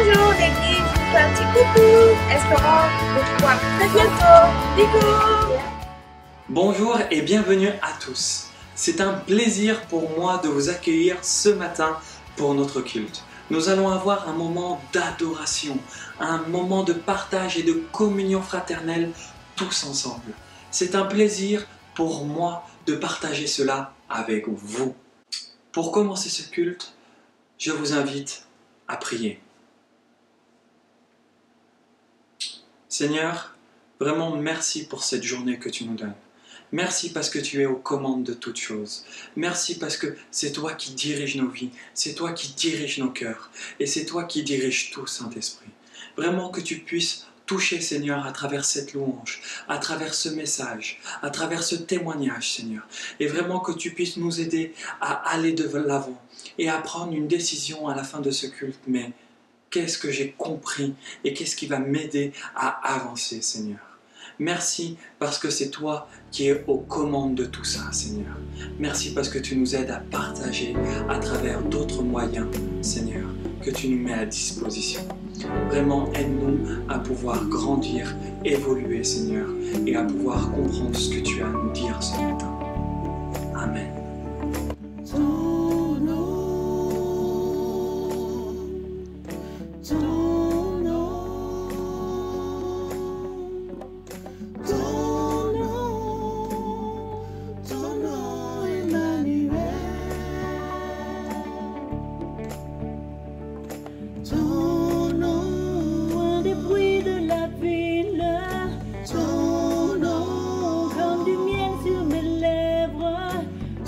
Bonjour l'équipe, je vous fais un petit coucou, espérons vous voir très bientôt. Bisous. Bonjour et bienvenue à tous. C'est un plaisir pour moi de vous accueillir ce matin pour notre culte. Nous allons avoir un moment d'adoration, un moment de partage et de communion fraternelle tous ensemble. C'est un plaisir pour moi de partager cela avec vous. Pour commencer ce culte, je vous invite à prier. Seigneur, vraiment merci pour cette journée que tu nous donnes. Merci parce que tu es aux commandes de toutes choses. Merci parce que c'est toi qui diriges nos vies, c'est toi qui diriges nos cœurs et c'est toi qui diriges tout, Saint-Esprit. Vraiment que tu puisses toucher, Seigneur, à travers cette louange, à travers ce message, à travers ce témoignage, Seigneur. Et vraiment que tu puisses nous aider à aller de l'avant et à prendre une décision à la fin de ce culte. Mais qu'est-ce que j'ai compris et qu'est-ce qui va m'aider à avancer, Seigneur? Merci parce que c'est toi qui es aux commandes de tout ça, Seigneur. Merci parce que tu nous aides à partager à travers d'autres moyens, Seigneur, que tu nous mets à disposition. Vraiment, aide-nous à pouvoir grandir, évoluer, Seigneur, et à pouvoir comprendre ce que tu as à nous dire ce matin. Amen.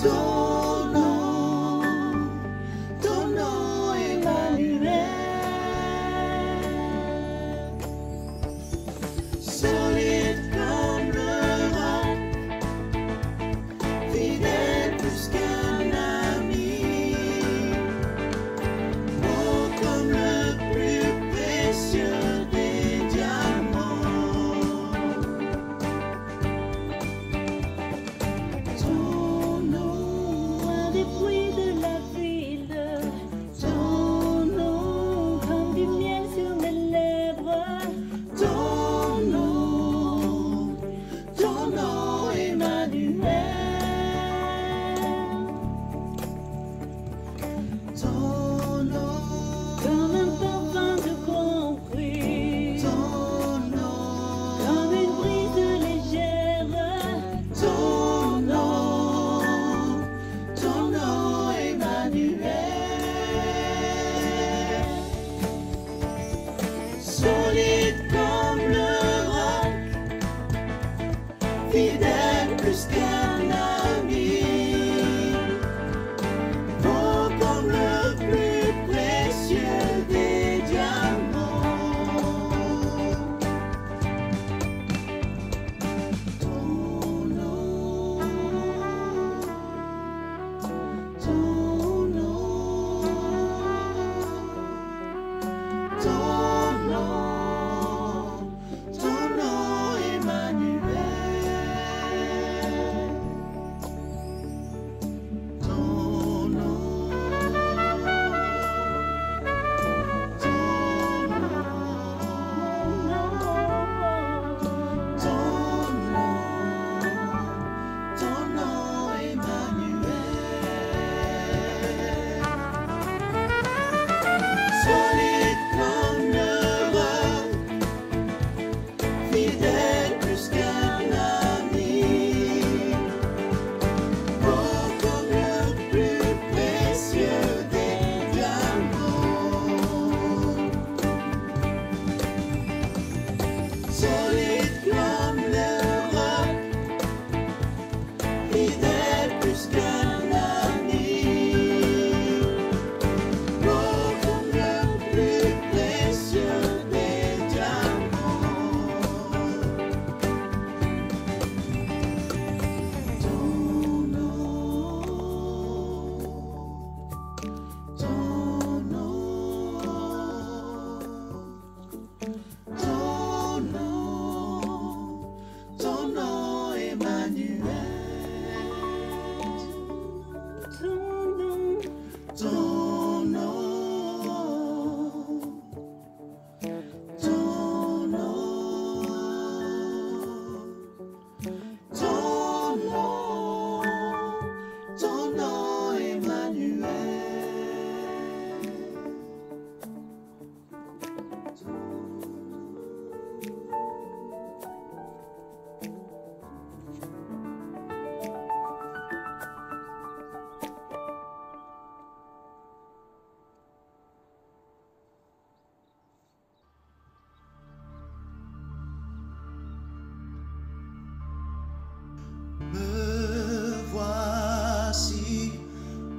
Ton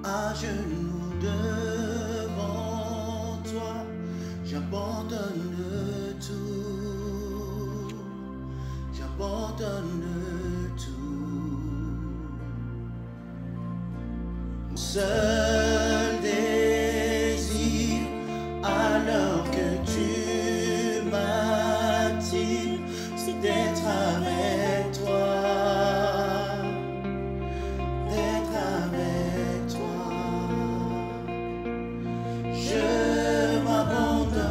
à genoux devant toi, j'abandonne tout, j'abandonne tout. Mon seul désir, alors que tu m'attires, c'est d'être avec toi, d'être avec toi. Je m'abandonne.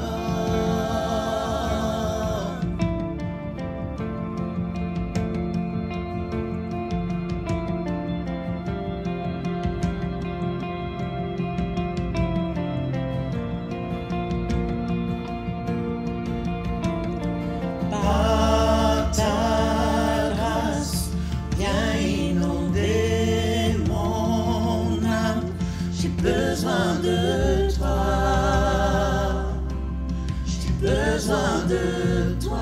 Par ta grâce, viens inonder mon âme. J'ai besoin de toi, j'ai besoin de toi.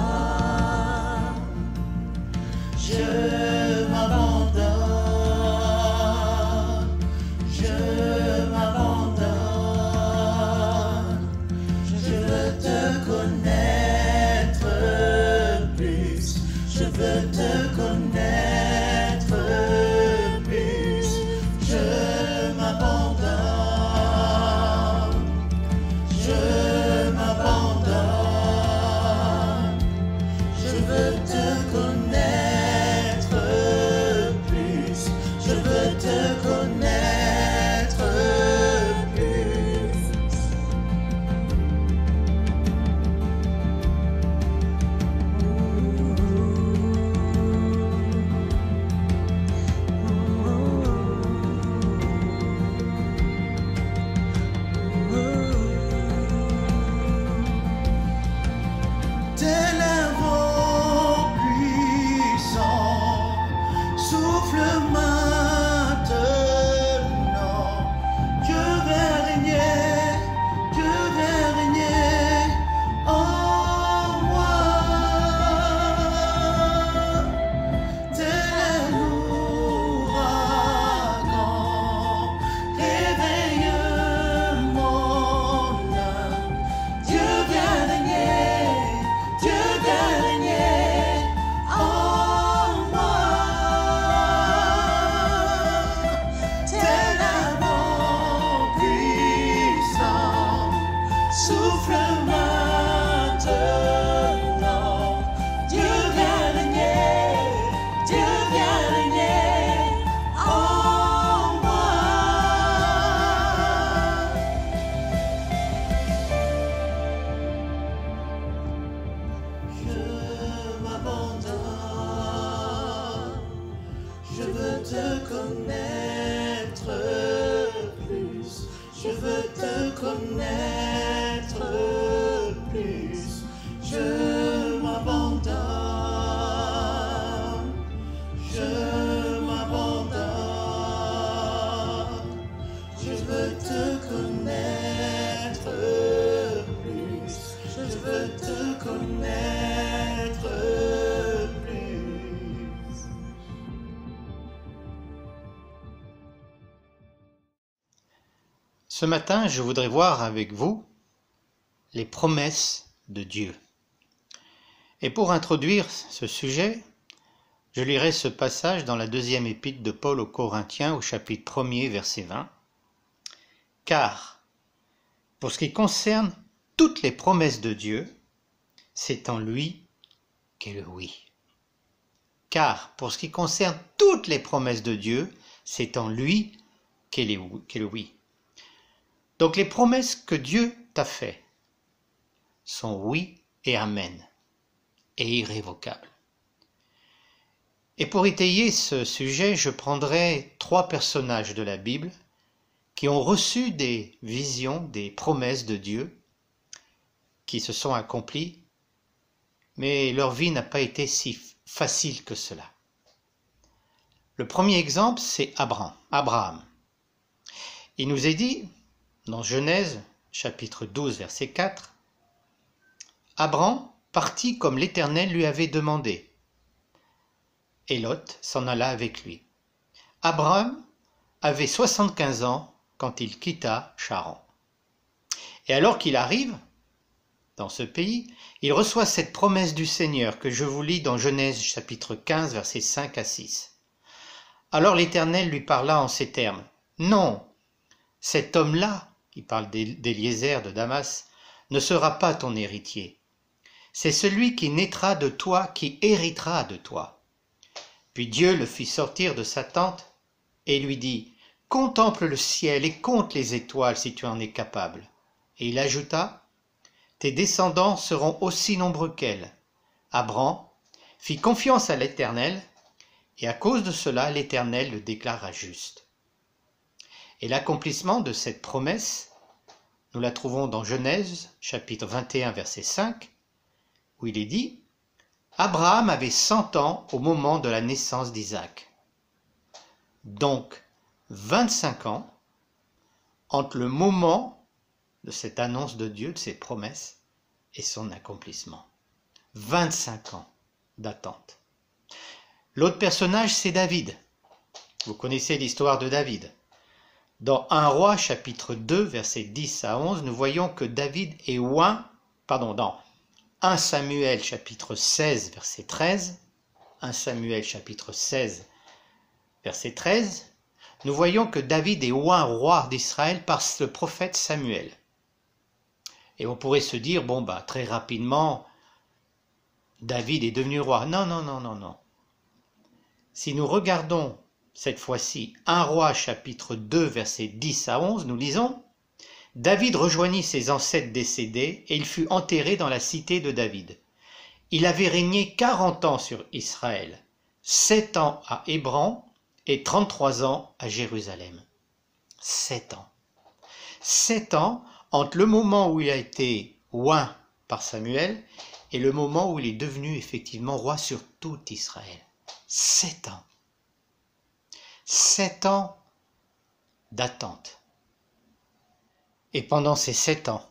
Je m'abandonne, je m'abandonne. Je veux te connaître plus, je veux te connaître plus. Je m'abandonne, je m'abandonne. Je veux te connaître plus, je veux te connaître plus. Tel un vent puissant, souffle maintenant. Dieu va régner, Dieu va régner en moi. Tel un ouragan, réveille mon âme. Dieu vient régner, Dieu vient régner en moi. Tel un vent puissant, souffle maintenant. Dieu vient régner, Dieu vient régner en moi. Je m'abandonne, je veux te connaître plus, je veux te connaître plus. Je m'abandonne, je m'abandonne. Je veux te connaître plus, je veux te connaître plus. Ce matin, je voudrais voir avec vous les promesses de Dieu. Et pour introduire ce sujet, je lirai ce passage dans la deuxième épître de Paul aux Corinthiens au chapitre 1er, verset 20. Car, pour ce qui concerne toutes les promesses de Dieu, c'est en lui qu'est le oui. Car, pour ce qui concerne toutes les promesses de Dieu, c'est en lui qu'est le oui. Donc les promesses que Dieu t'a faites sont oui et amen, et irrévocables. Et pour étayer ce sujet, je prendrai 3 personnages de la Bible qui ont reçu des visions, des promesses de Dieu, qui se sont accomplies, mais leur vie n'a pas été si facile que cela. Le premier exemple, c'est Abraham. Il nous est dit, dans Genèse, chapitre 12, verset 4, « Abraham partit comme l'Éternel lui avait demandé, et Lot s'en alla avec lui. Abraham avait 75 ans quand il quitta Charan. Et alors qu'il arrive dans ce pays, il reçoit cette promesse du Seigneur que je vous lis dans Genèse chapitre 15, versets 5 à 6. Alors l'Éternel lui parla en ces termes. « Non, cet homme-là, qui parle d'Éliézer de Damas, ne sera pas ton héritier. C'est celui qui naîtra de toi qui héritera de toi. » Puis Dieu le fit sortir de sa tente et lui dit, « Contemple le ciel et compte les étoiles si tu en es capable. » Et il ajouta, « Tes descendants seront aussi nombreux qu'elles. » Abram fit confiance à l'Éternel, et à cause de cela, l'Éternel le déclara juste. Et l'accomplissement de cette promesse, nous la trouvons dans Genèse, chapitre 21, verset 5, où il est dit « Abraham avait 100 ans au moment de la naissance d'Isaac. » Donc, 25 ans entre le moment de cette annonce de Dieu, de ses promesses, et son accomplissement. 25 ans d'attente. L'autre personnage, c'est David. Vous connaissez l'histoire de David. Dans 1 Roi, chapitre 2, versets 10 à 11, nous voyons que David est dans 1 Samuel, chapitre 16, verset 13, 1 Samuel, chapitre 16, verset 13, nous voyons que David est oint roi d'Israël par le prophète Samuel. Et on pourrait se dire, très rapidement, David est devenu roi. Non. Si nous regardons cette fois-ci 1 Roi chapitre 2 versets 10 à 11, nous lisons « David rejoignit ses ancêtres décédés et il fut enterré dans la cité de David. Il avait régné 40 ans sur Israël, 7 ans à Hébron et 33 ans à Jérusalem. » 7 ans. 7 ans entre le moment où il a été oint par Samuel et le moment où il est devenu effectivement roi sur tout Israël. 7 ans. 7 ans d'attente. Et pendant ces 7 ans,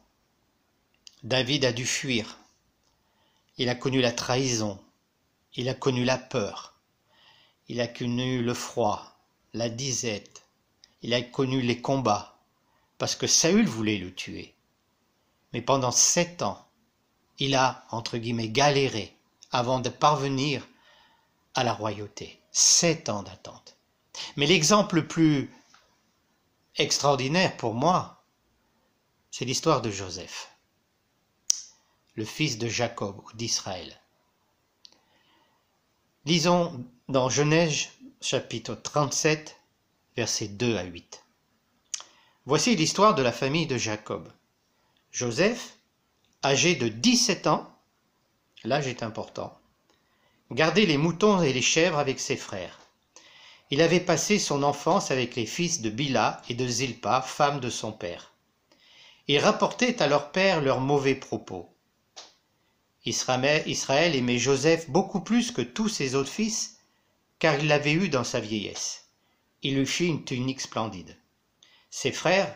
David a dû fuir. Il a connu la trahison, il a connu la peur, il a connu le froid, la disette, il a connu les combats, parce que Saül voulait le tuer. Mais pendant 7 ans, il a, entre guillemets, galéré avant de parvenir à la royauté. 7 ans d'attente. Mais l'exemple le plus extraordinaire pour moi, c'est l'histoire de Joseph, le fils de Jacob ou d'Israël. Lisons dans Genèse chapitre 37, versets 2 à 8. Voici l'histoire de la famille de Jacob. Joseph, âgé de 17 ans, l'âge est important, gardait les moutons et les chèvres avec ses frères. Il avait passé son enfance avec les fils de Bila et de Zilpa, femme de son père. Ils rapportaient à leur père leurs mauvais propos. Israël aimait Joseph beaucoup plus que tous ses autres fils, car il l'avait eu dans sa vieillesse. Il lui fit une tunique splendide. Ses frères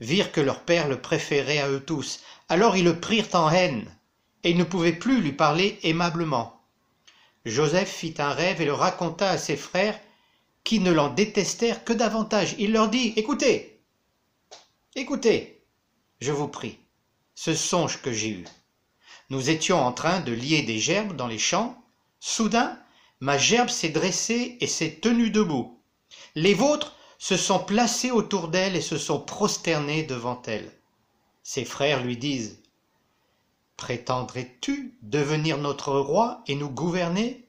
virent que leur père le préférait à eux tous, alors ils le prirent en haine, et ils ne pouvaient plus lui parler aimablement. Joseph fit un rêve et le raconta à ses frères, qui ne l'en détestèrent que davantage. Il leur dit, écoutez, je vous prie, ce songe que j'ai eu. Nous étions en train de lier des gerbes dans les champs. Soudain, ma gerbe s'est dressée et s'est tenue debout. Les vôtres se sont placés autour d'elle et se sont prosternés devant elle. Ses frères lui disent, prétendrais-tu devenir notre roi et nous gouverner ?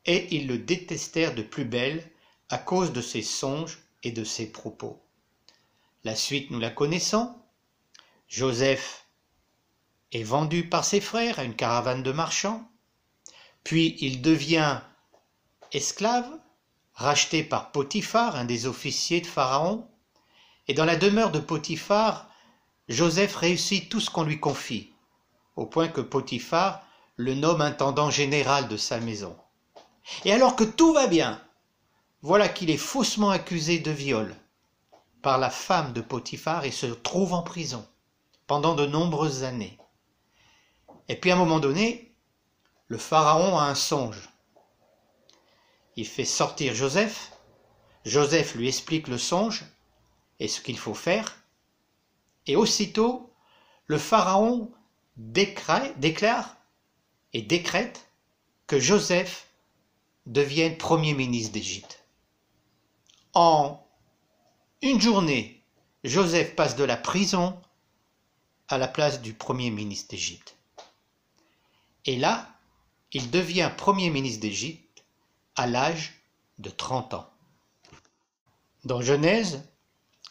Et ils le détestèrent de plus belle à cause de ses songes et de ses propos. La suite, nous la connaissons. Joseph est vendu par ses frères à une caravane de marchands, puis il devient esclave, racheté par Potiphar, un des officiers de Pharaon, et dans la demeure de Potiphar, Joseph réussit tout ce qu'on lui confie, au point que Potiphar le nomme intendant général de sa maison. Et alors que tout va bien, voilà qu'il est faussement accusé de viol par la femme de Potiphar et se trouve en prison pendant de nombreuses années. Et puis à un moment donné, le pharaon a un songe. Il fait sortir Joseph, Joseph lui explique le songe, et ce qu'il faut faire. Et aussitôt, le Pharaon déclare et décrète que Joseph devienne premier ministre d'Égypte. En une journée, Joseph passe de la prison à la place du premier ministre d'Égypte. Et là, il devient premier ministre d'Égypte à l'âge de 30 ans. Dans Genèse,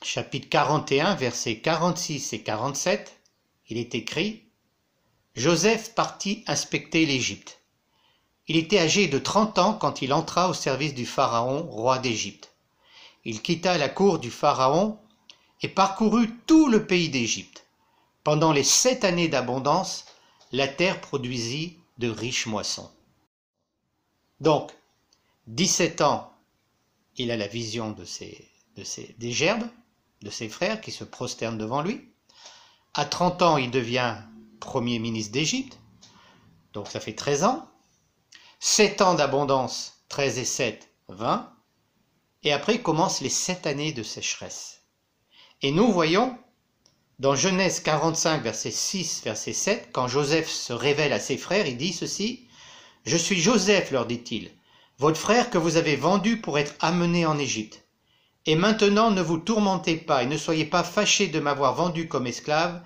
chapitre 41, versets 46 et 47, il est écrit « Joseph partit inspecter l'Égypte. Il était âgé de 30 ans quand il entra au service du Pharaon, roi d'Égypte. Il quitta la cour du Pharaon et parcourut tout le pays d'Égypte. Pendant les 7 années d'abondance, la terre produisit de riches moissons. » Donc, 17 ans, il a la vision des gerbes, de ses frères qui se prosternent devant lui. À 30 ans, il devient premier ministre d'Égypte, donc ça fait 13 ans. 7 ans d'abondance, 13 et 7, 20. Et après commencent les 7 années de sécheresse. Et nous voyons, dans Genèse 45, verset 6, verset 7, quand Joseph se révèle à ses frères, il dit ceci, « Je suis Joseph, leur dit-il, votre frère que vous avez vendu pour être amené en Égypte. Et maintenant ne vous tourmentez pas et ne soyez pas fâchés de m'avoir vendu comme esclave,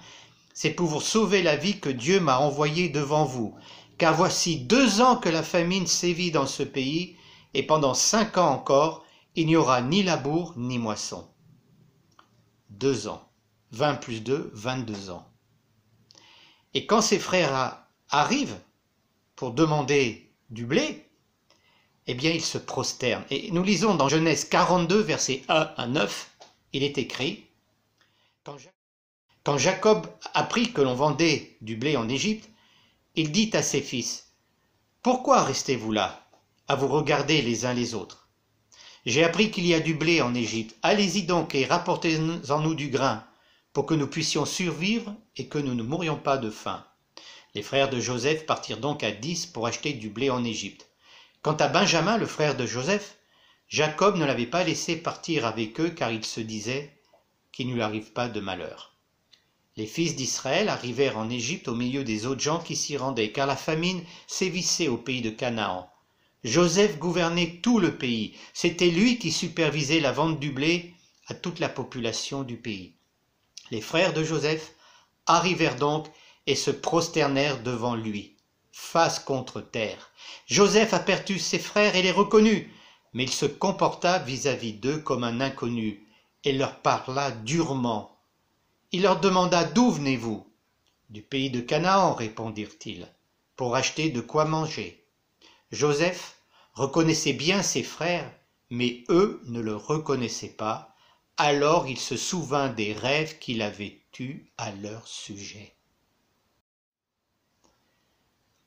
c'est pour vous sauver la vie que Dieu m'a envoyé devant vous. Car voici 2 ans que la famine sévit dans ce pays, et pendant 5 ans encore, il n'y aura ni labour ni moisson. » 2 ans. 20 plus 2, 22 ans. Et quand ses frères arrivent pour demander du blé, eh bien ils se prosternent. Et nous lisons dans Genèse 42, versets 1 à 9, il est écrit « Quand Jacob apprit que l'on vendait du blé en Égypte, il dit à ses fils, « Pourquoi restez-vous là, à vous regarder les uns les autres? J'ai appris qu'il y a du blé en Égypte. Allez-y donc et rapportez-en-nous du grain, pour que nous puissions survivre et que nous ne mourions pas de faim. » Les frères de Joseph partirent donc à 10 pour acheter du blé en Égypte. Quant à Benjamin, le frère de Joseph, Jacob ne l'avait pas laissé partir avec eux car il se disait qu'il ne lui arrive pas de malheur. Les fils d'Israël arrivèrent en Égypte au milieu des autres gens qui s'y rendaient, car la famine sévissait au pays de Canaan. Joseph gouvernait tout le pays. C'était lui qui supervisait la vente du blé à toute la population du pays. Les frères de Joseph arrivèrent donc et se prosternèrent devant lui, face contre terre. Joseph aperçut ses frères et les reconnut, mais il se comporta vis-à-vis d'eux comme un inconnu et leur parla durement. Il leur demanda « D'où venez-vous » ?« Du pays de Canaan, répondirent-ils, pour acheter de quoi manger. » Joseph reconnaissait bien ses frères, mais eux ne le reconnaissaient pas. Alors il se souvint des rêves qu'il avait eus à leur sujet.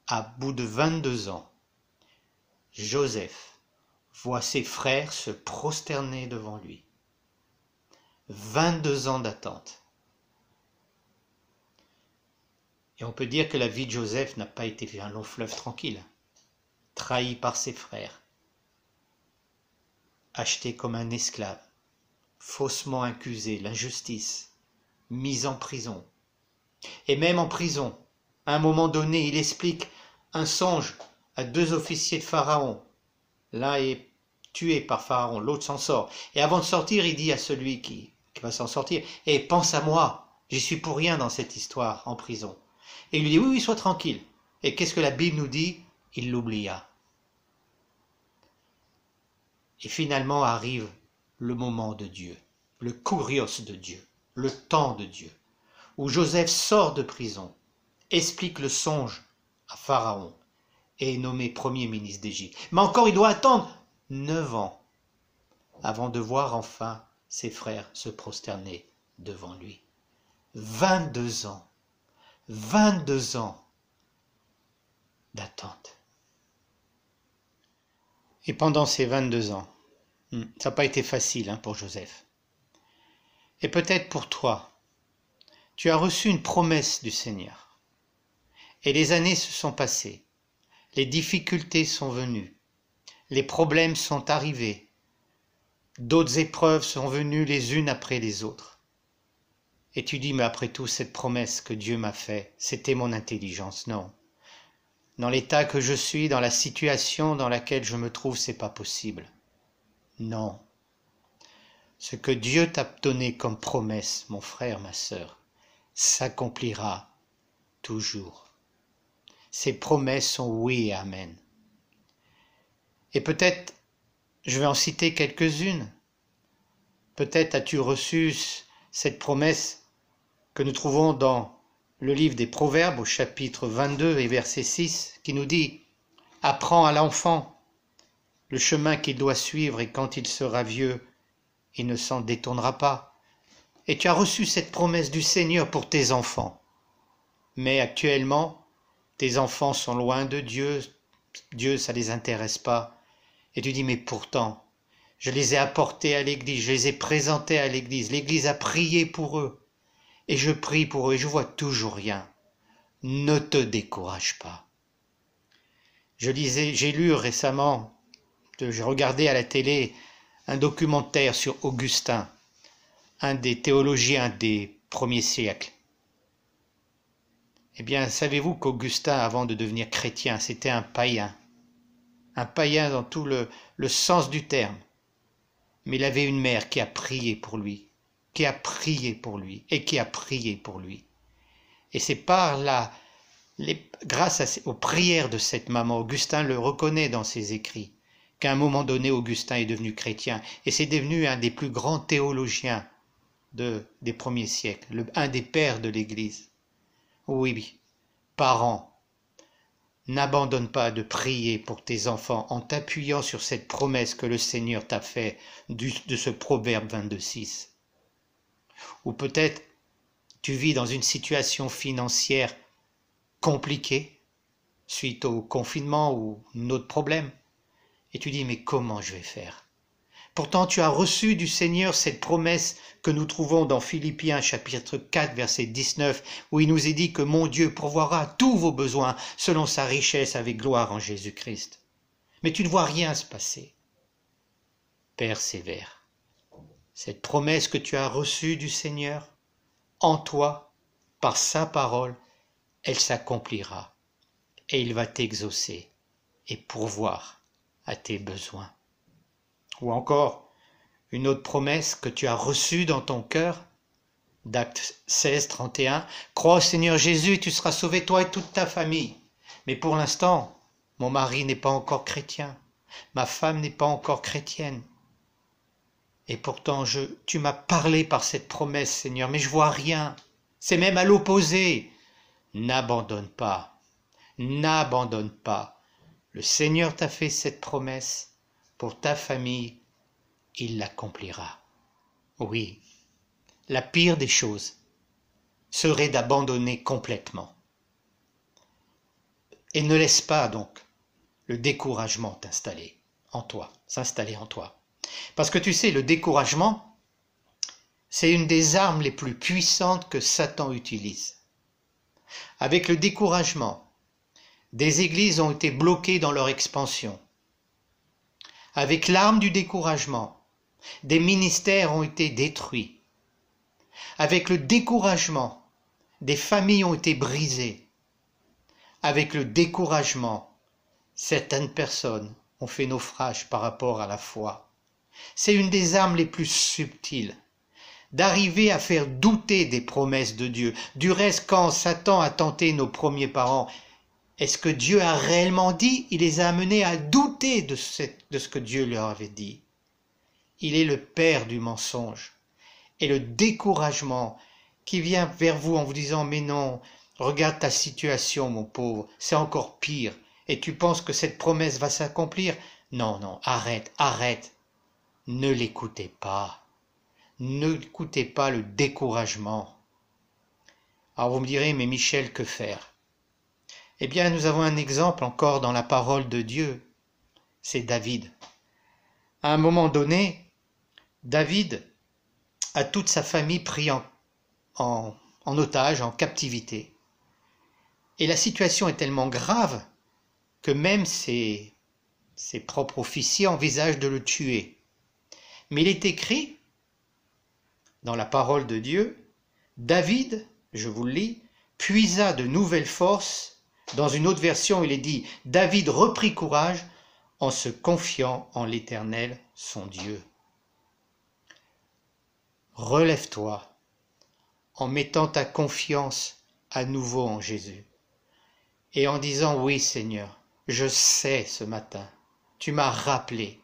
À bout de 22 ans, Joseph voit ses frères se prosterner devant lui. 22 ans d'attente. Et on peut dire que la vie de Joseph n'a pas été un long fleuve tranquille. Trahi par ses frères, acheté comme un esclave, faussement accusé, l'injustice, mis en prison. Et même en prison, à un moment donné, il explique un songe à 2 officiers de Pharaon. L'un est tué par Pharaon, l'autre s'en sort. Et avant de sortir, il dit à celui qui va s'en sortir, « Eh, pense à moi, j'y suis pour rien dans cette histoire en prison. » Et il lui dit, « Oui, sois tranquille. » Et qu'est-ce que la Bible nous dit ? Il l'oublia. Et finalement arrive le moment de Dieu, le kurios de Dieu, le temps de Dieu, où Joseph sort de prison, explique le songe à Pharaon et est nommé premier ministre d'Égypte. Mais encore, il doit attendre 9 ans avant de voir enfin ses frères se prosterner devant lui. 22 ans. 22 ans d'attente. Et pendant ces 22 ans, ça n'a pas été facile pour Joseph. Et peut-être pour toi, tu as reçu une promesse du Seigneur. Et les années se sont passées, les difficultés sont venues, les problèmes sont arrivés, d'autres épreuves sont venues les unes après les autres. Et tu dis, mais après tout, cette promesse que Dieu m'a faite, c'était mon intelligence. Non. Dans l'état que je suis, dans la situation dans laquelle je me trouve, c'est pas possible. Non. Ce que Dieu t'a donné comme promesse, mon frère, ma sœur, s'accomplira toujours. Ces promesses sont oui et amen. Et peut-être, je vais en citer quelques-unes. Peut-être as-tu reçu cette promesse que nous trouvons dans le livre des Proverbes au chapitre 22 et verset 6 qui nous dit « Apprends à l'enfant le chemin qu'il doit suivre et quand il sera vieux, il ne s'en détournera pas. » Et tu as reçu cette promesse du Seigneur pour tes enfants. Mais actuellement, tes enfants sont loin de Dieu, Dieu ça ne les intéresse pas. Et tu dis, mais pourtant, je les ai apportés à l'église, je les ai présentés à l'église a prié pour eux. Et je prie pour eux et je vois toujours rien. Ne te décourage pas. J'ai lu récemment, j'ai regardé à la télé un documentaire sur Augustin, un des théologiens des premiers siècles. Eh bien, savez-vous qu'Augustin, avant de devenir chrétien, c'était un païen dans tout le sens du terme. Mais il avait une mère qui a prié pour lui, et qui a prié pour lui. Et c'est par grâce aux prières de cette maman, Augustin le reconnaît dans ses écrits, qu'à un moment donné, Augustin est devenu chrétien. Et c'est devenu un des plus grands théologiens des premiers siècles, un des pères de l'Église. Oui, parents, n'abandonne pas de prier pour tes enfants en t'appuyant sur cette promesse que le Seigneur t'a faite de ce Proverbe 22,6. Ou peut-être tu vis dans une situation financière compliquée suite au confinement ou un autre problème et tu dis mais comment je vais faire ? Pourtant tu as reçu du Seigneur cette promesse que nous trouvons dans Philippiens chapitre 4 verset 19 où il nous est dit que mon Dieu pourvoira tous vos besoins selon sa richesse avec gloire en Jésus-Christ. Mais tu ne vois rien se passer. Persévère. Cette promesse que tu as reçue du Seigneur, en toi, par sa parole, elle s'accomplira et il va t'exaucer et pourvoir à tes besoins. Ou encore, une autre promesse que tu as reçue dans ton cœur, d'Actes 16, 31, « Crois au Seigneur Jésus, tu seras sauvé toi et toute ta famille. Mais pour l'instant, mon mari n'est pas encore chrétien, ma femme n'est pas encore chrétienne. Et pourtant, tu m'as parlé par cette promesse, Seigneur, mais je vois rien. C'est même à l'opposé. N'abandonne pas, n'abandonne pas. Le Seigneur t'a fait cette promesse. Pour ta famille, il l'accomplira. Oui, la pire des choses serait d'abandonner complètement. Et ne laisse pas donc le découragement s'installer en toi. Parce que tu sais, le découragement, c'est une des armes les plus puissantes que Satan utilise. Avec le découragement, des églises ont été bloquées dans leur expansion. Avec l'arme du découragement, des ministères ont été détruits. Avec le découragement, des familles ont été brisées. Avec le découragement, certaines personnes ont fait naufrage par rapport à la foi. C'est une des armes les plus subtiles, d'arriver à faire douter des promesses de Dieu. Du reste, quand Satan a tenté nos premiers parents, est-ce que Dieu a réellement dit? Il les a amenés à douter de ce que Dieu leur avait dit. Il est le père du mensonge. Et le découragement qui vient vers vous en vous disant « Mais non, regarde ta situation, mon pauvre, c'est encore pire. Et tu penses que cette promesse va s'accomplir? Non, arrête. Ne l'écoutez pas. Ne écoutez pas le découragement. » Alors vous me direz « Mais Michel, que faire ?» Eh bien, nous avons un exemple encore dans la parole de Dieu. C'est David. À un moment donné, David a toute sa famille pris en otage, en captivité. Et la situation est tellement grave que même ses propres officiers envisagent de le tuer. Mais il est écrit dans la parole de Dieu, David, je vous le lis, puisa de nouvelles forces. Dans une autre version, il est dit, David reprit courage en se confiant en l'Éternel, son Dieu. Relève-toi en mettant ta confiance à nouveau en Jésus et en disant, oui Seigneur, je sais ce matin, tu m'as rappelé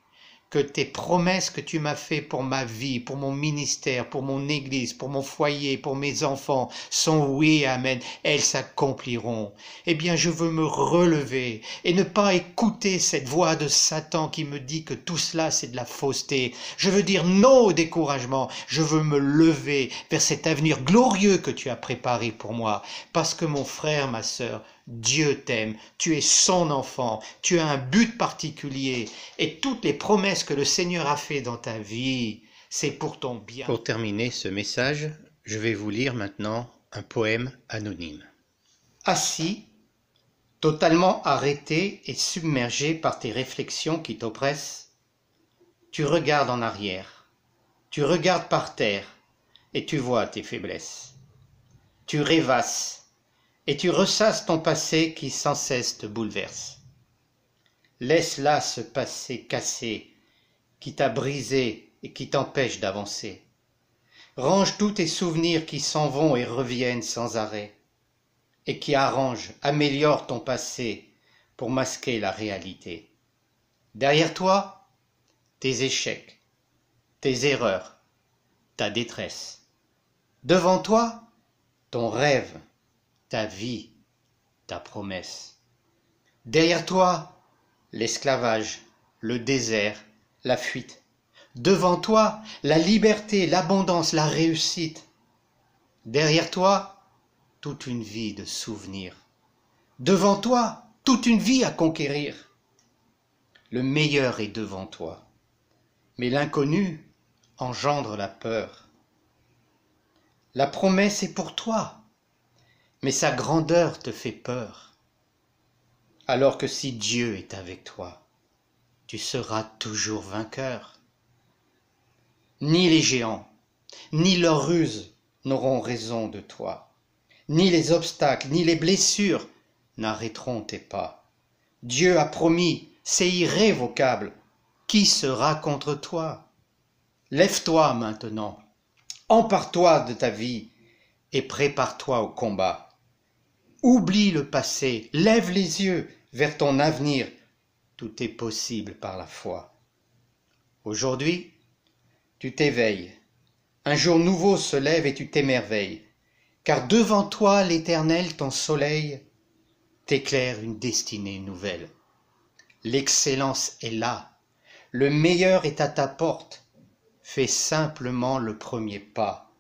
que tes promesses que tu m'as faites pour ma vie, pour mon ministère, pour mon église, pour mon foyer, pour mes enfants, sont oui, amen, elles s'accompliront. Eh bien, je veux me relever et ne pas écouter cette voix de Satan qui me dit que tout cela, c'est de la fausseté. Je veux dire non au découragement. Je veux me lever vers cet avenir glorieux que tu as préparé pour moi. Parce que mon frère, ma sœur, Dieu t'aime, tu es son enfant, tu as un but particulier et toutes les promesses que le Seigneur a fait dans ta vie, c'est pour ton bien. Pour terminer ce message, je vais vous lire maintenant un poème anonyme. Assis, totalement arrêté et submergé par tes réflexions qui t'oppressent, tu regardes en arrière, tu regardes par terre et tu vois tes faiblesses. Tu rêvasses et tu ressasses ton passé qui sans cesse te bouleverse. Laisse là ce passé cassé qui t'a brisé et qui t'empêche d'avancer. Range tous tes souvenirs qui s'en vont et reviennent sans arrêt et qui arrangent, améliorent ton passé pour masquer la réalité. Derrière toi, tes échecs, tes erreurs, ta détresse. Devant toi, ton rêve, ta vie, ta promesse. Derrière toi, l'esclavage, le désert, la fuite. Devant toi, la liberté, l'abondance, la réussite. Derrière toi, toute une vie de souvenirs. Devant toi, toute une vie à conquérir. Le meilleur est devant toi, mais l'inconnu engendre la peur. La promesse est pour toi, mais sa grandeur te fait peur. Alors que si Dieu est avec toi, tu seras toujours vainqueur. Ni les géants, ni leurs ruses n'auront raison de toi, ni les obstacles, ni les blessures n'arrêteront tes pas. Dieu a promis, c'est irrévocable. Qui sera contre toi? Lève-toi maintenant, empare-toi de ta vie et prépare-toi au combat. Oublie le passé, lève les yeux vers ton avenir. Tout est possible par la foi. Aujourd'hui, tu t'éveilles. Un jour nouveau se lève et tu t'émerveilles. Car devant toi, l'Éternel, ton soleil, t'éclaire une destinée nouvelle. L'excellence est là. Le meilleur est à ta porte. Fais simplement le premier pas.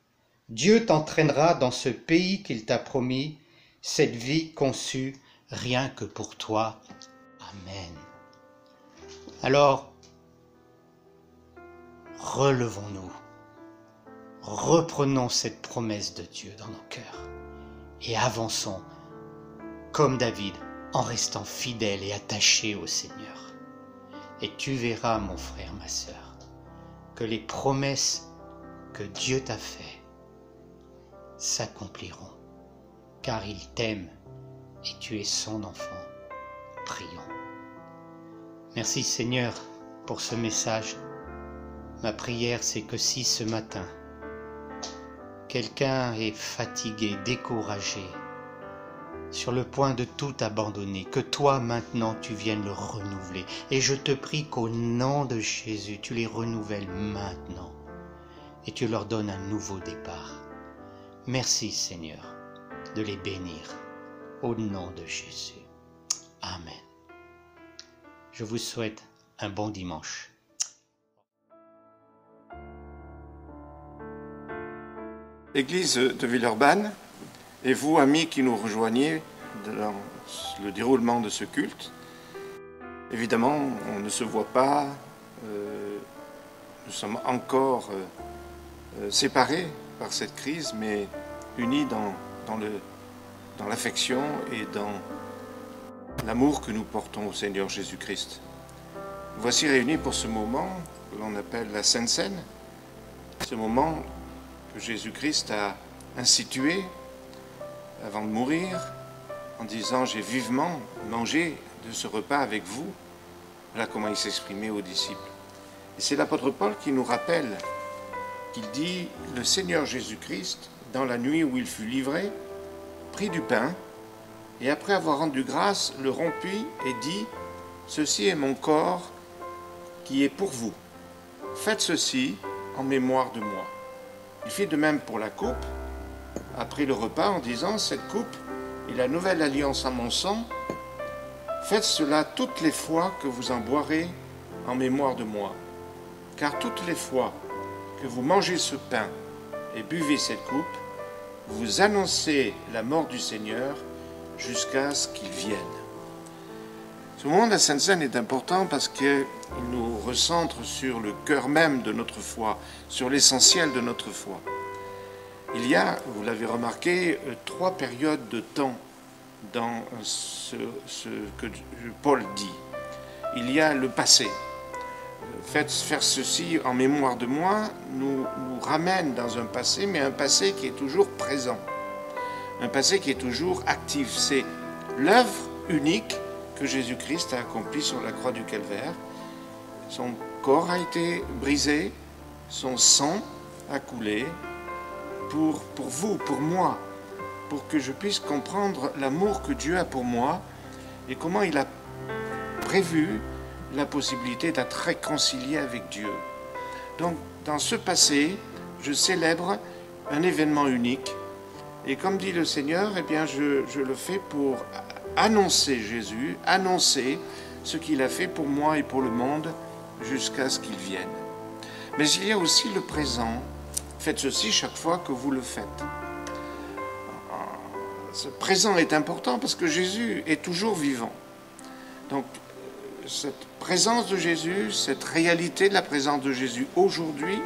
Dieu t'entraînera dans ce pays qu'il t'a promis, cette vie conçue rien que pour toi. Amen. Alors, relevons-nous, reprenons cette promesse de Dieu dans nos cœurs et avançons comme David en restant fidèles et attachés au Seigneur. Et tu verras, mon frère, ma sœur, que les promesses que Dieu t'a faites s'accompliront. Car il t'aime et tu es son enfant. Prions. Merci Seigneur pour ce message. Ma prière, c'est que si ce matin, quelqu'un est fatigué, découragé, sur le point de tout abandonner, que toi maintenant tu viennes le renouveler. Et je te prie qu'au nom de Jésus, tu les renouvelles maintenant et tu leur donnes un nouveau départ. Merci Seigneur de les bénir au nom de Jésus. Amen. Je vous souhaite un bon dimanche. Église de Villeurbanne, et vous, amis qui nous rejoignez dans le déroulement de ce culte, évidemment, on ne se voit pas, nous sommes encore séparés par cette crise, mais unis dans l'affection et dans l'amour que nous portons au Seigneur Jésus-Christ. Voici réunis pour ce moment que l'on appelle la Sainte Seine, ce moment que Jésus-Christ a institué avant de mourir, en disant « J'ai vivement mangé de ce repas avec vous ». Voilà comment il s'exprimait aux disciples. Et c'est l'apôtre Paul qui nous rappelle qu'il dit « Le Seigneur Jésus-Christ, dans la nuit où il fut livré, prit du pain, et après avoir rendu grâce, le rompit et dit « Ceci est mon corps qui est pour vous. Faites ceci en mémoire de moi. » Il fit de même pour la coupe, après le repas, en disant « Cette coupe est la nouvelle alliance en mon sang. Faites cela toutes les fois que vous en boirez en mémoire de moi. Car toutes les fois que vous mangez ce pain et buvez cette coupe, vous annoncez la mort du Seigneur jusqu'à ce qu'il vienne. » Ce moment de la Sainte Seine est important parce qu'il nous recentre sur le cœur même de notre foi, sur l'essentiel de notre foi. Il y a, vous l'avez remarqué, 3 périodes de temps dans ce que Paul dit. Il y a le passé. Faire ceci en mémoire de moi nous ramène dans un passé, mais un passé qui est toujours présent. Un passé qui est toujours actif. C'est l'œuvre unique que Jésus-Christ a accomplie sur la croix du Calvaire. Son corps a été brisé, son sang a coulé pour vous, pour moi, pour que je puisse comprendre l'amour que Dieu a pour moi et comment il a prévu la possibilité d'être réconcilié avec Dieu. Donc, dans ce passé, je célèbre un événement unique. Et comme dit le Seigneur, eh bien, je le fais pour annoncer Jésus, annoncer ce qu'il a fait pour moi et pour le monde jusqu'à ce qu'il vienne. Mais il y a aussi le présent. Faites ceci chaque fois que vous le faites. Ce présent est important parce que Jésus est toujours vivant. Donc, cette présence de Jésus, cette réalité de la présence de Jésus aujourd'hui,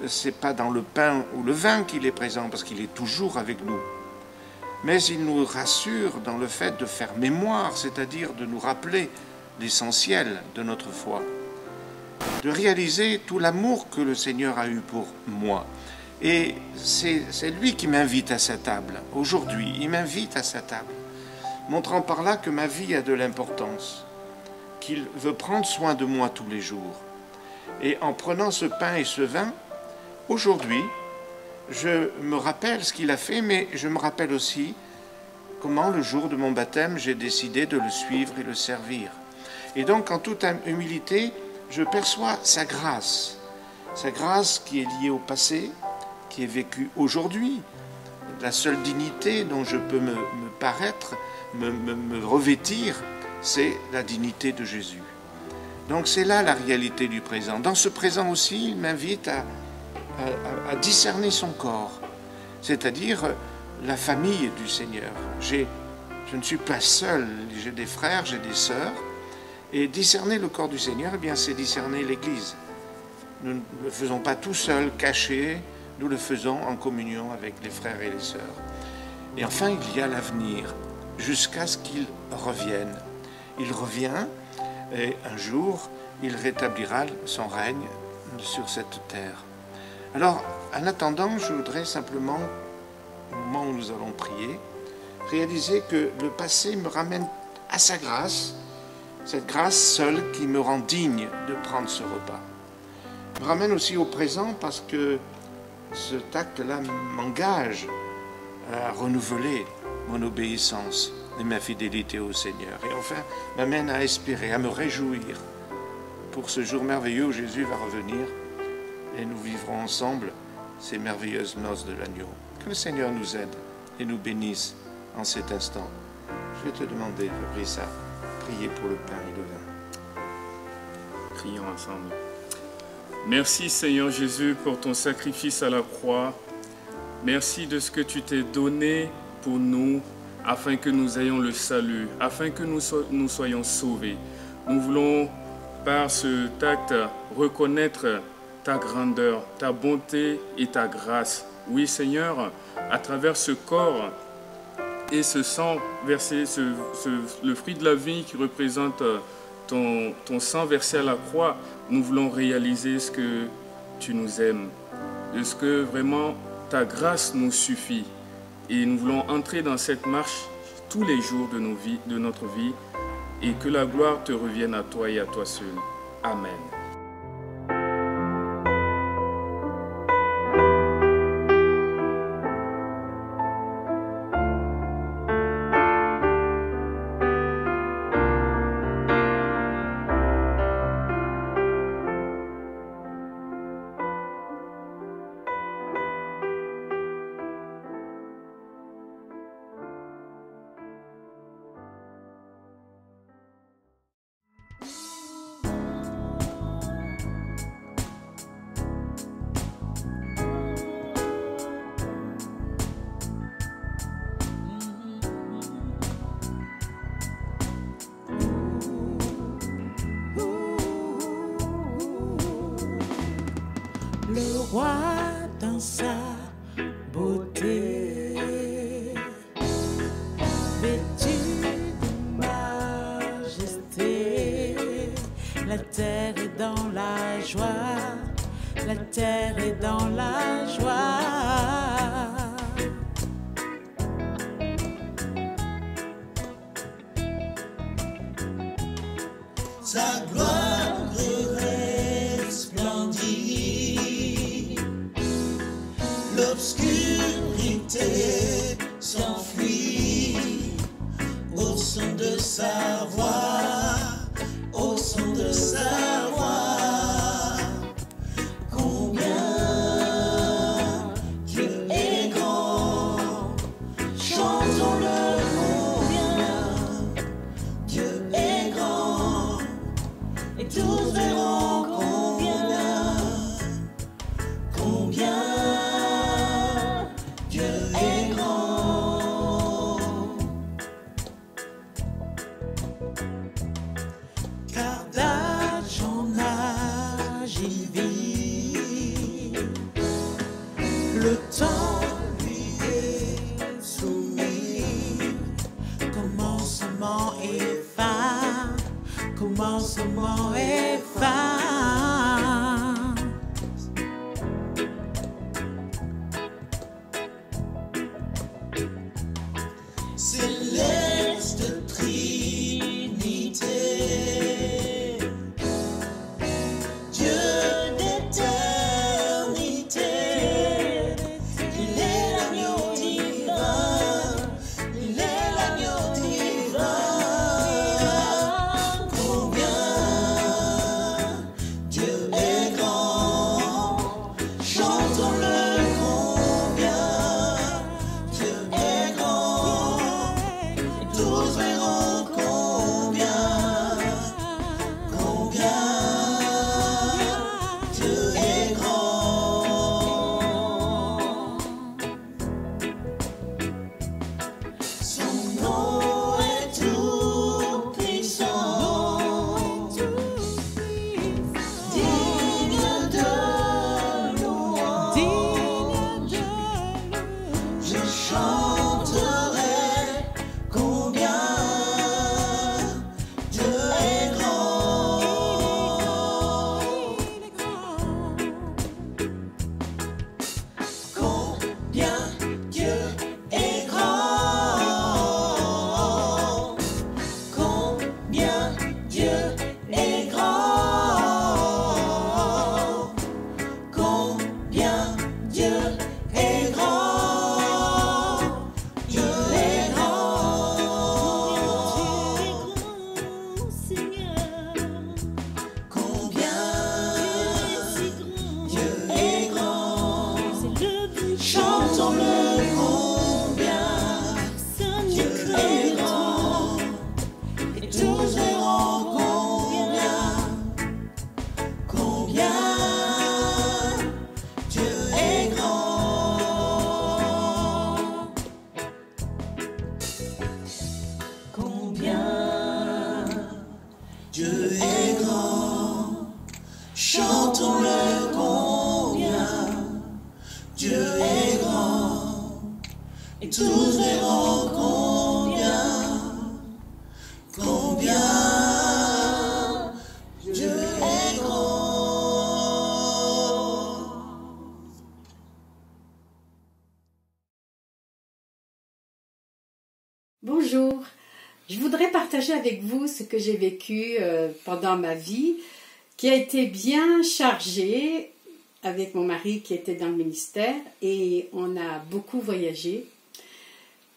ce n'est pas dans le pain ou le vin qu'il est présent, parce qu'il est toujours avec nous. Mais il nous rassure dans le fait de faire mémoire, c'est-à-dire de nous rappeler l'essentiel de notre foi, de réaliser tout l'amour que le Seigneur a eu pour moi. Et c'est lui qui m'invite à sa table. Aujourd'hui, il m'invite à sa table, montrant par là que ma vie a de l'importance, qu'il veut prendre soin de moi tous les jours. Et en prenant ce pain et ce vin, aujourd'hui, je me rappelle ce qu'il a fait, mais je me rappelle aussi comment le jour de mon baptême, j'ai décidé de le suivre et le servir. Et donc, en toute humilité, je perçois sa grâce qui est liée au passé, qui est vécue aujourd'hui, la seule dignité dont je peux me paraître, me revêtir, c'est la dignité de Jésus. Donc c'est là la réalité du présent. Dans ce présent aussi, il m'invite à discerner son corps, c'est-à-dire la famille du Seigneur. Je ne suis pas seul, j'ai des frères, j'ai des sœurs, et discerner le corps du Seigneur, eh bien, c'est discerner l'Église. Nous ne le faisons pas tout seul, caché, nous le faisons en communion avec les frères et les sœurs. Et enfin, il y a l'avenir, jusqu'à ce qu'il revienne. Il revient, et un jour, il rétablira son règne sur cette terre. Alors, en attendant, je voudrais simplement, au moment où nous allons prier, réaliser que le passé me ramène à sa grâce, cette grâce seule qui me rend digne de prendre ce repas. Me ramène aussi au présent parce que cet acte-là m'engage à renouveler mon obéissance et ma fidélité au Seigneur. Et enfin, m'amène à espérer, à me réjouir pour ce jour merveilleux où Jésus va revenir et nous vivrons ensemble ces merveilleuses noces de l'agneau. Que le Seigneur nous aide et nous bénisse en cet instant. Je vais te demander, Fabrice, à prier pour le pain et le vin. Prions ensemble. Merci Seigneur Jésus pour ton sacrifice à la croix. Merci de ce que tu t'es donné pour nous afin que nous ayons le salut, afin que nous soyons sauvés. Nous voulons par cet acte reconnaître ta grandeur, ta bonté et ta grâce. Oui Seigneur, à travers ce corps et ce sang versé, le fruit de la vie qui représente ton sang versé à la croix, nous voulons réaliser ce que tu nous aimes, de ce que vraiment ta grâce nous suffit. Et nous voulons entrer dans cette marche tous les jours de notre vie, et que la gloire te revienne à toi et à toi seul. Amen. Le roi dans sa beauté, vêtu de majesté, la terre est dans la joie, la terre est dans la joie. Sa gloire resplendit, l'obscurité s'enfuit au son de sa voix, au son de sa voix. Combien Dieu est grand, chantons-le combien Dieu est grand, et tous verront combien Dieu est grand. Car d'âge en âge il vit, le temps lui est soumis. Commencement et fin, commencement et fin. Céleste Trinité, Dieu d'éternité, il est l'agneau divin, il est l'agneau divin. Combien Dieu est grand, chantons-le combien Dieu est grand, et tous verront combien Dieu est grand. Son nom est tout puissant, digne de louange. Je chanterai combien Dieu est grand. Combien Dieu est grand. Combien Dieu est grand. Combien Dieu est grand. Dieu est grand. Combien Dieu est grand. Chantons-le combien Dieu est grand, et tous verront combien Dieu est grand. Combien Dieu est grand, chantons-le combien Dieu est grand, et tous verront combien Bonjour, je voudrais partager avec vous ce que j'ai vécu pendant ma vie, qui a été bien chargée avec mon mari qui était dans le ministère et on a beaucoup voyagé,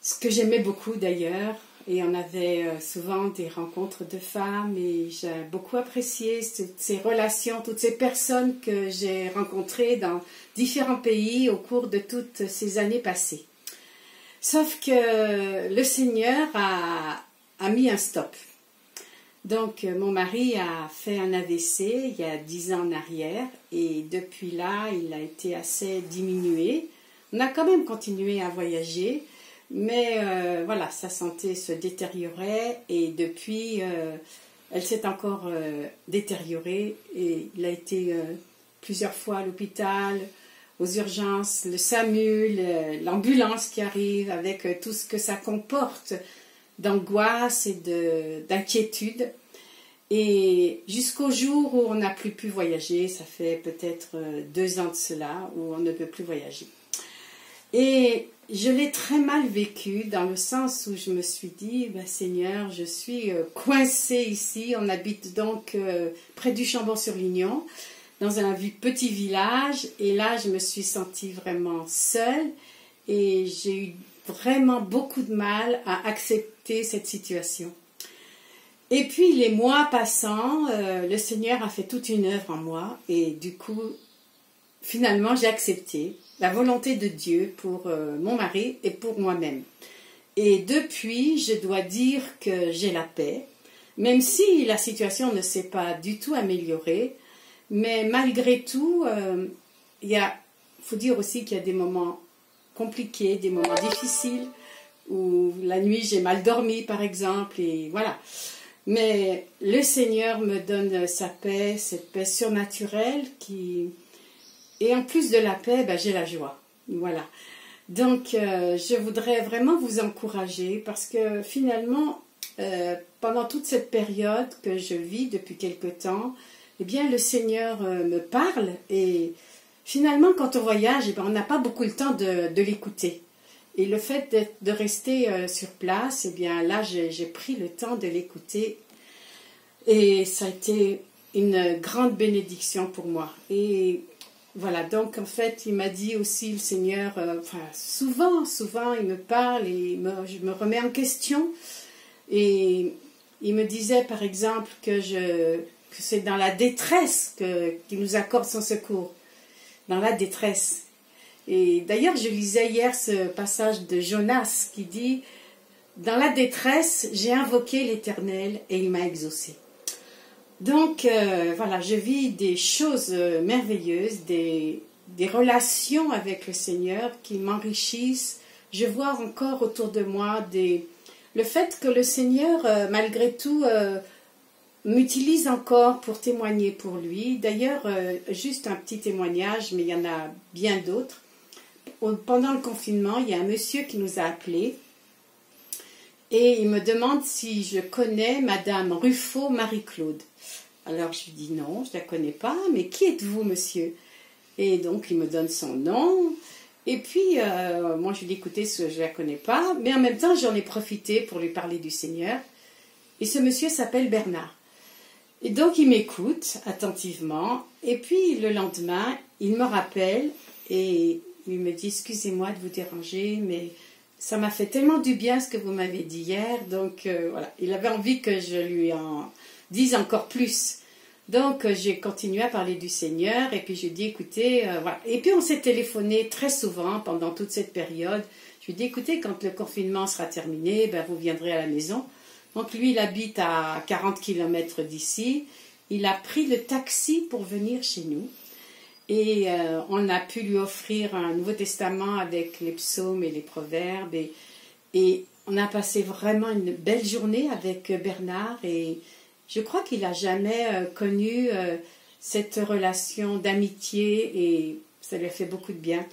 ce que j'aimais beaucoup d'ailleurs, et on avait souvent des rencontres de femmes et j'ai beaucoup apprécié ces relations, toutes ces personnes que j'ai rencontrées dans différents pays au cours de toutes ces années passées. Sauf que le Seigneur a mis un stop. Donc mon mari a fait un AVC il y a 10 ans en arrière et depuis là il a été assez diminué. On a quand même continué à voyager, mais voilà, sa santé se détériorait et depuis elle s'est encore détériorée et il a été plusieurs fois à l'hôpital, aux urgences, le SAMU, l'ambulance qui arrive avec tout ce que ça comporte d'angoisse et d'inquiétude. Et jusqu'au jour où on n'a plus pu voyager, ça fait peut-être 2 ans de cela, où on ne peut plus voyager. Et je l'ai très mal vécu dans le sens où je me suis dit, ben, Seigneur, je suis coincée ici. On habite donc près du Chambon-sur-Lignon, dans un petit village, et là je me suis sentie vraiment seule et j'ai eu vraiment beaucoup de mal à accepter cette situation. Et puis les mois passant, le Seigneur a fait toute une œuvre en moi et du coup, finalement j'ai accepté la volonté de Dieu pour mon mari et pour moi-même. Et depuis, je dois dire que j'ai la paix, même si la situation ne s'est pas du tout améliorée. Mais malgré tout, faut dire aussi qu'il y a des moments compliqués, des moments difficiles, où la nuit j'ai mal dormi par exemple, et voilà. Mais le Seigneur me donne sa paix, cette paix surnaturelle et en plus de la paix, ben, j'ai la joie. Voilà. Donc je voudrais vraiment vous encourager parce que finalement, pendant toute cette période que je vis depuis quelque temps, eh bien, le Seigneur me parle et finalement, quand on voyage, eh bien, on n'a pas beaucoup le temps de l'écouter. Et le fait de rester sur place, eh bien, là, j'ai pris le temps de l'écouter et ça a été une grande bénédiction pour moi. Et voilà, donc en fait, il m'a dit aussi, le Seigneur, souvent, il me parle et je me remets en question. Et il me disait, par exemple, que c'est dans la détresse qu'il nous accorde son secours, dans la détresse. Et d'ailleurs, je lisais hier ce passage de Jonas qui dit « Dans la détresse, j'ai invoqué l'Éternel et il m'a exaucé ». Donc, voilà, je vis des choses merveilleuses, des relations avec le Seigneur qui m'enrichissent. Je vois encore autour de moi le fait que le Seigneur, malgré tout, m'utilise encore pour témoigner pour lui. D'ailleurs, juste un petit témoignage, mais il y en a bien d'autres. Pendant le confinement, il y a un monsieur qui nous a appelés et il me demande si je connais Madame Ruffo Marie-Claude. Alors je lui dis non, je ne la connais pas, mais qui êtes-vous, monsieur? Et donc il me donne son nom. Et puis, moi je lui dis écoutez, je ne la connais pas, mais en même temps j'en ai profité pour lui parler du Seigneur. Et ce monsieur s'appelle Bernard. Et donc il m'écoute attentivement et puis le lendemain il me rappelle et il me dit excusez-moi de vous déranger mais ça m'a fait tellement du bien ce que vous m'avez dit hier, donc voilà, il avait envie que je lui en dise encore plus. Donc j'ai continué à parler du Seigneur et puis je lui ai dit écoutez, voilà. Et puis on s'est téléphoné très souvent pendant toute cette période. Je lui ai dit écoutez, quand le confinement sera terminé, ben, vous viendrez à la maison. Donc lui, il habite à 40 km d'ici. Il a pris le taxi pour venir chez nous. Et on a pu lui offrir un Nouveau Testament avec les psaumes et les proverbes. Et on a passé vraiment une belle journée avec Bernard. Et je crois qu'il n'a jamais connu cette relation d'amitié. Et ça lui a fait beaucoup de bien.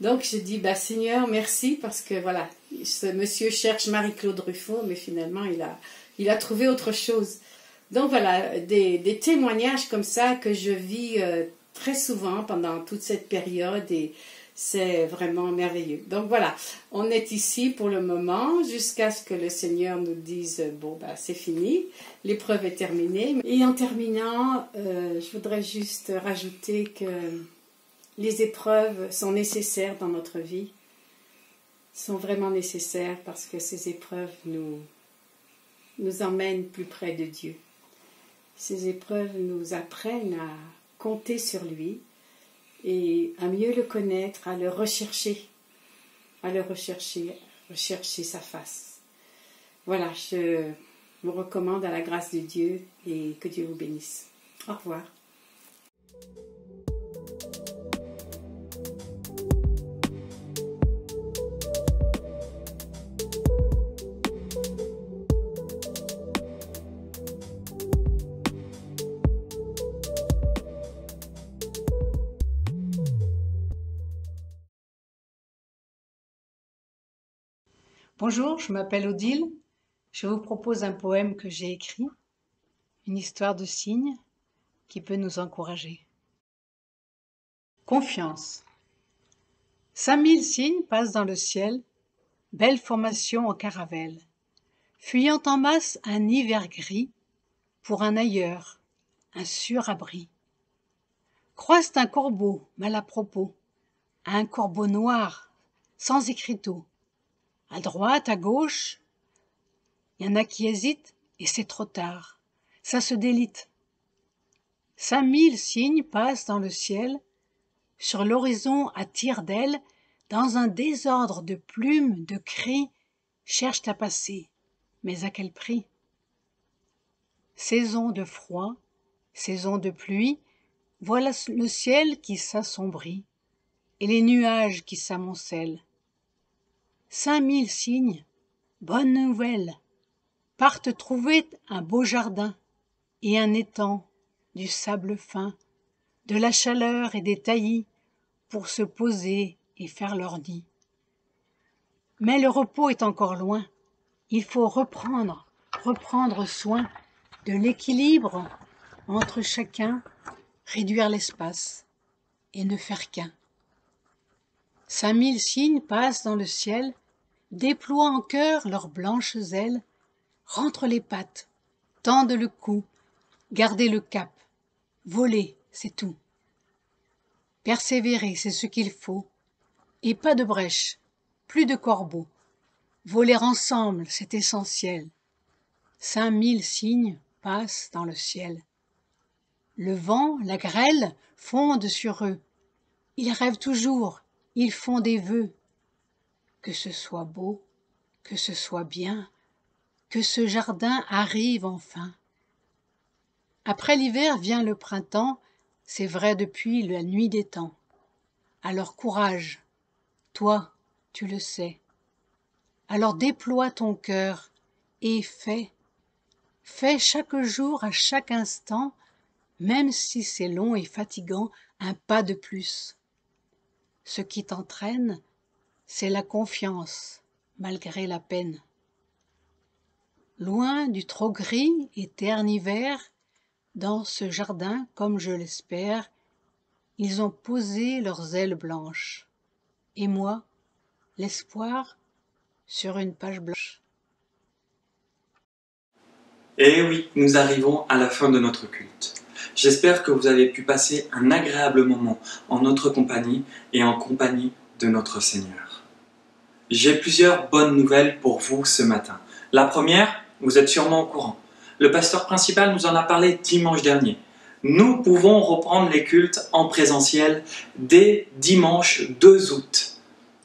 Donc je dis, bah, Seigneur, merci, parce que voilà, ce monsieur cherche Marie-Claude Ruffo, mais finalement il a trouvé autre chose. Donc voilà, des témoignages comme ça que je vis très souvent pendant toute cette période, et C'est vraiment merveilleux. Donc voilà, on est ici pour le moment jusqu'à ce que le Seigneur nous dise « Bon, bah, c'est fini, l'épreuve est terminée ». Et en terminant, je voudrais juste rajouter que les épreuves sont nécessaires dans notre vie, sont vraiment nécessaires parce que ces épreuves nous emmènent plus près de Dieu. Ces épreuves nous apprennent à compter sur lui et à mieux le connaître, à le rechercher, rechercher sa face. Voilà, je vous recommande à la grâce de Dieu et que Dieu vous bénisse. Au revoir. Bonjour, je m'appelle Odile. Je vous propose un poème que j'ai écrit, une histoire de cygne qui peut nous encourager. Confiance. 5000 cygnes passent dans le ciel, belle formation en caravelle, fuyant en masse un hiver gris, pour un ailleurs, un sûr abri. Croisent un corbeau mal à propos, un corbeau noir, sans écriteau. À droite, à gauche, il y en a qui hésitent et c'est trop tard. Ça se délite. 5000 cygnes passent dans le ciel, sur l'horizon à tire-d'aile, dans un désordre de plumes, de cris, cherchent à passer, mais à quel prix? Saison de froid, saison de pluie, voilà le ciel qui s'assombrit, et les nuages qui s'amoncellent. 5000 cygnes, bonne nouvelle, partent trouver un beau jardin et un étang, du sable fin, de la chaleur et des taillis pour se poser et faire leur nid. Mais le repos est encore loin, il faut reprendre soin de l'équilibre entre chacun, réduire l'espace et ne faire qu'un. 5000 cygnes passent dans le ciel, déploient en chœur leurs blanches ailes, rentrent les pattes, tendent le cou, gardez le cap, voler, c'est tout. Persévérer, c'est ce qu'il faut, et pas de brèche, plus de corbeaux. Voler ensemble, c'est essentiel. 5000 cygnes passent dans le ciel. Le vent, la grêle fondent sur eux. Ils rêvent toujours, ils font des vœux. Que ce soit beau, que ce soit bien, que ce jardin arrive enfin. Après l'hiver vient le printemps, c'est vrai depuis la nuit des temps. Alors courage, toi, tu le sais. Alors déploie ton cœur et fais chaque jour, à chaque instant, même si c'est long et fatigant, un pas de plus. Ce qui t'entraîne, c'est la confiance, malgré la peine. Loin du trop gris et terne hiver, dans ce jardin, comme je l'espère, ils ont posé leurs ailes blanches. Et moi, l'espoir, sur une page blanche. Et oui, nous arrivons à la fin de notre culte. J'espère que vous avez pu passer un agréable moment en notre compagnie et en compagnie de notre Seigneur. J'ai plusieurs bonnes nouvelles pour vous ce matin. La première, vous êtes sûrement au courant. Le pasteur principal nous en a parlé dimanche dernier. Nous pouvons reprendre les cultes en présentiel dès dimanche 2 août.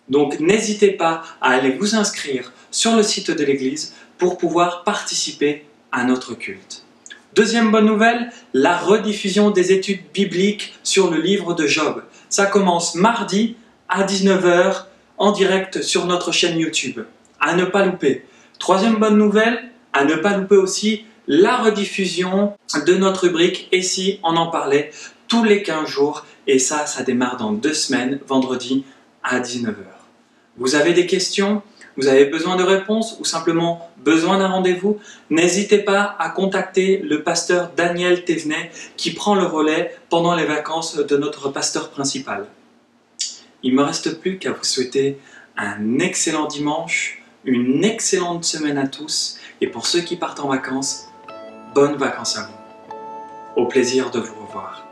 Donc n'hésitez pas à aller vous inscrire sur le site de l'église pour pouvoir participer à notre culte. Deuxième bonne nouvelle, la rediffusion des études bibliques sur le livre de Job. Ça commence mardi à 19 h en direct sur notre chaîne YouTube. À ne pas louper. Troisième bonne nouvelle, à ne pas louper aussi la rediffusion de notre rubrique « Et si on en parlait ?» tous les 15 jours. Et ça démarre dans 2 semaines, vendredi à 19 h. Vous avez des questions? Vous avez besoin de réponses ou simplement besoin d'un rendez-vous? N'hésitez pas à contacter le pasteur Daniel Thévenet qui prend le relais pendant les vacances de notre pasteur principal. Il ne me reste plus qu'à vous souhaiter un excellent dimanche, une excellente semaine à tous, et pour ceux qui partent en vacances, bonnes vacances à vous. Au plaisir de vous revoir.